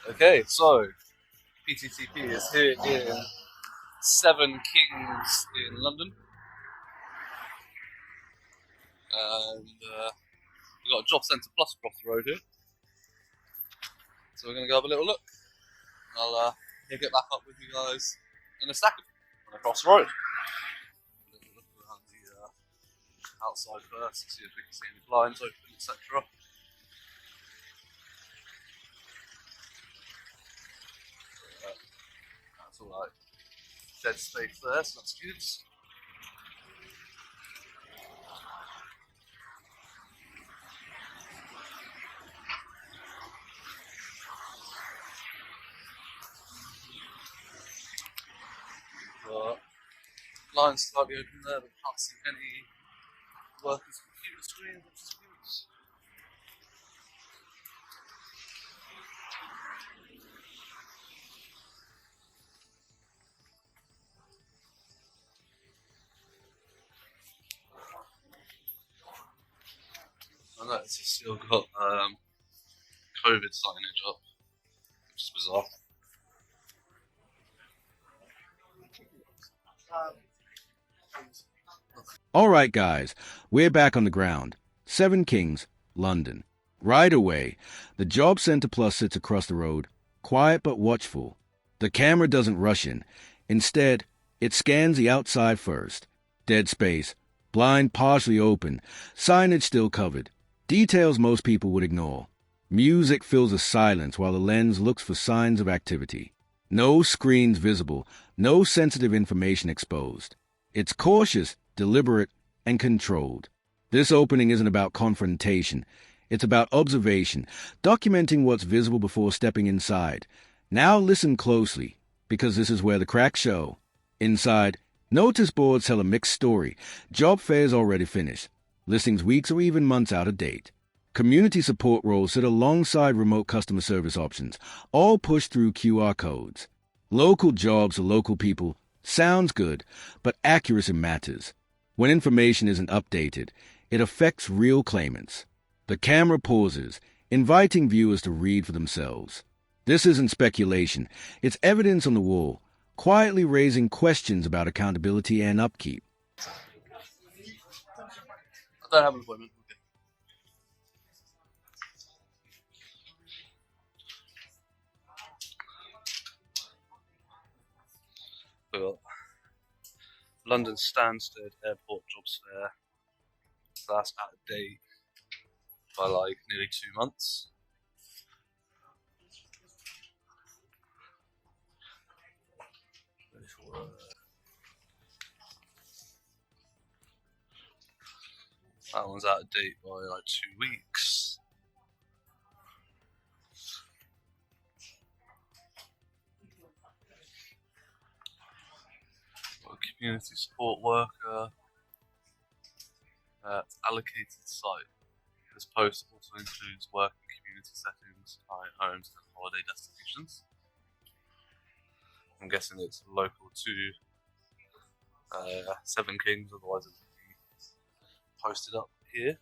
Okay, so PTTP is here in Seven Kings in London, and we've got a Jobcentre Plus across the road here. So we're going to go have a little look. I'll get back up with you guys in a second when I cross the road. A little look around the outside first, see if we can see any blinds open, etc. That's all right. Dead space there, so that's good. Lines slightly open there, but can't see any workers' computer screens, which is good. I noticed it's still got COVID signage up, which is bizarre. Alright guys, we're back on the ground. Seven Kings, London. Right away, the Jobcentre Plus sits across the road, quiet but watchful. The camera doesn't rush in. Instead, it scans the outside first. Dead space, blind partially open, signage still covered. Details most people would ignore. Music fills the silence while the lens looks for signs of activity. No screens visible, no sensitive information exposed. It's cautious, deliberate, and controlled. This opening isn't about confrontation. It's about observation, documenting what's visible before stepping inside. Now listen closely, because this is where the cracks show. Inside, notice boards tell a mixed story. Job fairs already finished. Listings weeks or even months out of date. Community support roles sit alongside remote customer service options, all pushed through QR codes. Local jobs for local people sounds good, but accuracy matters. When information isn't updated, it affects real claimants. The camera pauses, inviting viewers to read for themselves. This isn't speculation, it's evidence on the wall, quietly raising questions about accountability and upkeep. I don't have an appointment. Okay. We've got London Stansted Airport Jobs Fair. So that's out of date by like nearly 2 months. That one's out of date by like 2 weeks. Got a community support worker. Allocated site. This post also includes work in community settings, client homes, and holiday destinations. I'm guessing it's local to Seven Kings, otherwise it would be posted up here.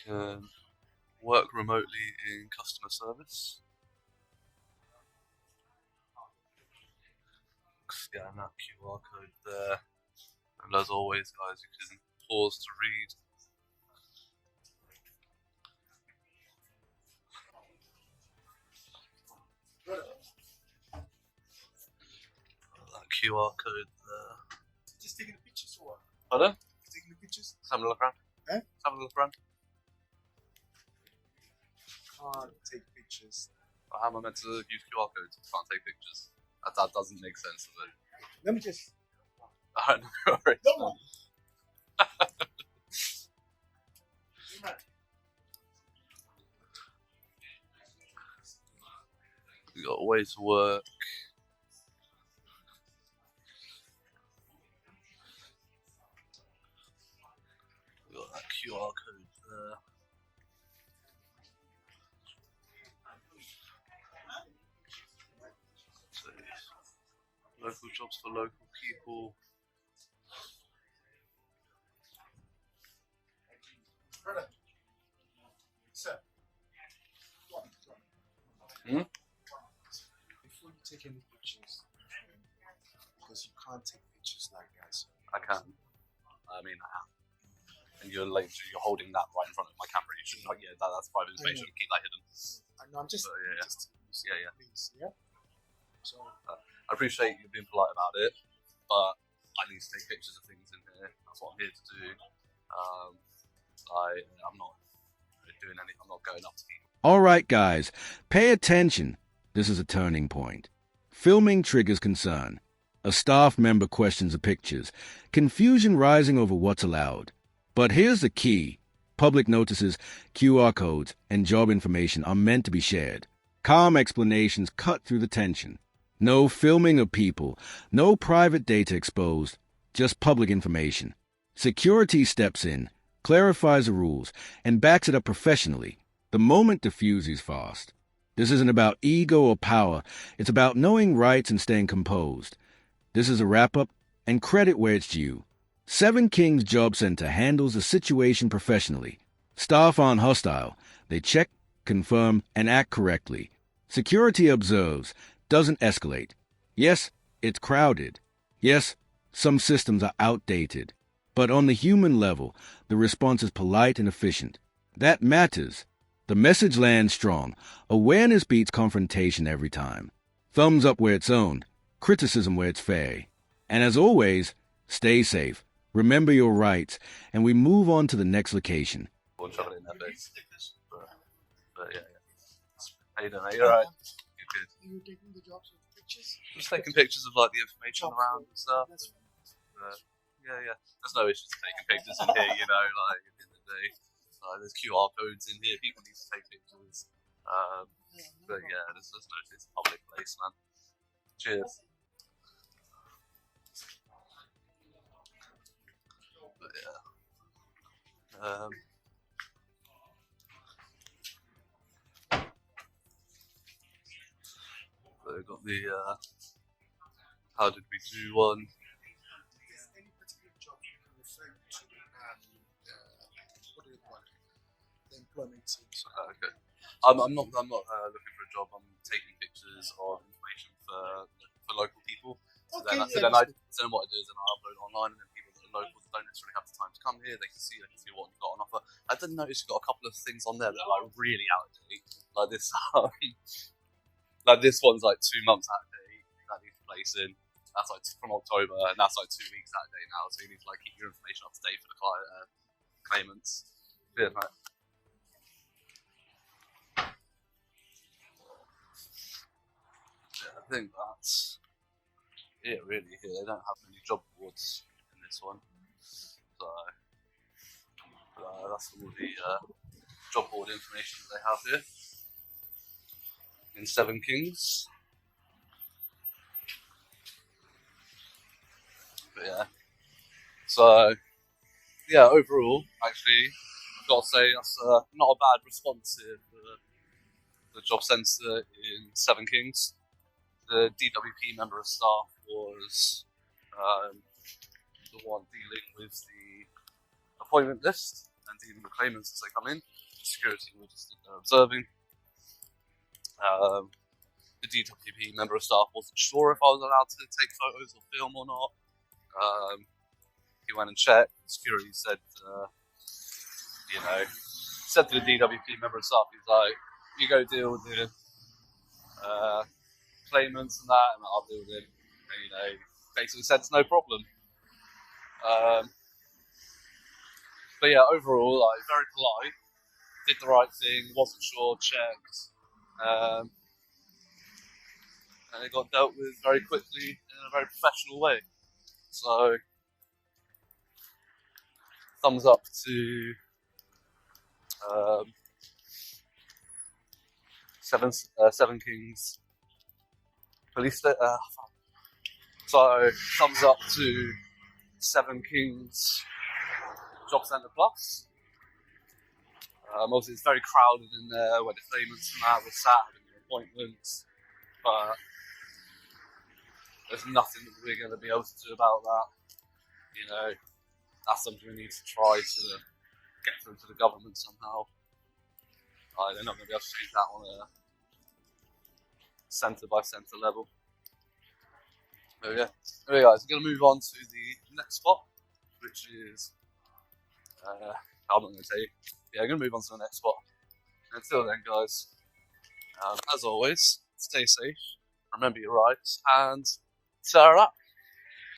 Can work remotely in customer service. Scan that QR code there. And as always, guys, you can pause to read. That QR code there. Just taking the pictures or what? Pardon? Taking the pictures? Let's have a look around. Eh? Let's have a look around. Can't take pictures. How am I meant to use QR codes? I can't take pictures. That doesn't make sense, does it? Let me just. Alright, no worries. Don't worry. We got a way to work. We got that QR code there. So, local jobs for local people. Brother. Sir. What? Hmm? Before you take any pictures, because you can't take pictures like that. So I can. I mean, I have. And you're holding that right in front of my camera. You should like, yeah, that's private information. Keep that hidden. I know. I'm just. But, yeah. Yeah. Please, yeah. So I appreciate you being polite about it, but I need to take pictures of things in here. That's what I'm here to do. I'm not doing anything. I'm not going up to people. All right, guys, pay attention. This is a turning point. Filming triggers concern. A staff member questions the pictures. Confusion rising over what's allowed. But here's the key. Public notices, QR codes, and job information are meant to be shared. Calm explanations cut through the tension. No filming of people, no private data exposed, just public information. Security steps in, clarifies the rules, and backs it up professionally. The moment diffuses fast. This isn't about ego or power. It's about knowing rights and staying composed. This is a wrap-up, and credit where it's due. 7 Kings Jobcentre handles the situation professionally. Staff aren't hostile. They check, confirm, and act correctly. Security observes, doesn't escalate. Yes, it's crowded. Yes, some systems are outdated. But on the human level, the response is polite and efficient. That matters. The message lands strong. Awareness beats confrontation every time. Thumbs up where it's owned. Criticism where it's fair. And as always, stay safe. Remember your rights, and we move on to the next location. One shove it in their face. But yeah. How you doing, mate? You alright? Good. are you taking the jobs with pictures? Just taking pictures of like the information around and stuff. That's fine. Yeah. There's no issues taking pictures in here, you know, like at the end of the day. There's QR codes in here, people need to take pictures. But yeah, there's no, it's a public place, man. Cheers. But yeah. So we've got the how did we do one? Is any particular job you can refer to what do you call it? The employment team. So Okay. I'm not looking for a job. I'm taking pictures of information for local people. So Okay, then what I do is then I upload it online, and then people that are local that don't necessarily have the time to come here, they can see what you've got on offer. I did notice you've got a couple of things on there that are like really out of date, like this. Like this one's like 2 months out of date. That needs replacing. That's like from October, and that's like 2 weeks out of date now. So you need to like keep your information up to date for the claimants. Yeah, mate. I think that's it really here. They don't have many job boards in this one. So that's all the job board information that they have here in 7 Kings. But yeah. So yeah, overall, actually, I've got to say that's not a bad response here for the Jobcentre in 7 Kings. The DWP member of staff was the one dealing with the appointment list and dealing with claimants as they come in. Security were just observing. The DWP member of staff wasn't sure if I was allowed to take photos or film or not. He went and checked. Security said, said to the DWP member of staff, he's like, you go deal with the claimants and that, and I'll deal with it. And, basically said it's no problem. But yeah, overall, like, very polite, did the right thing, wasn't sure, checked, and it got dealt with very quickly in a very professional way. So, thumbs up to 7 Kings Police. So, thumbs up to 7 Kings Jobcentre Plus. Obviously, it's very crowded in there where the claimants and that were sat having their appointments, but there's nothing that we're going to be able to do about that. That's something we need to try to get through to the government somehow. They're not going to be able to change that on a centre by centre level. There we go. Anyway, guys, we're going to move on to the next spot, which is. I'm not going to tell you. Yeah, I'm going to move on to the next spot. Until then, guys, as always, stay safe, remember your rights, and Sarah.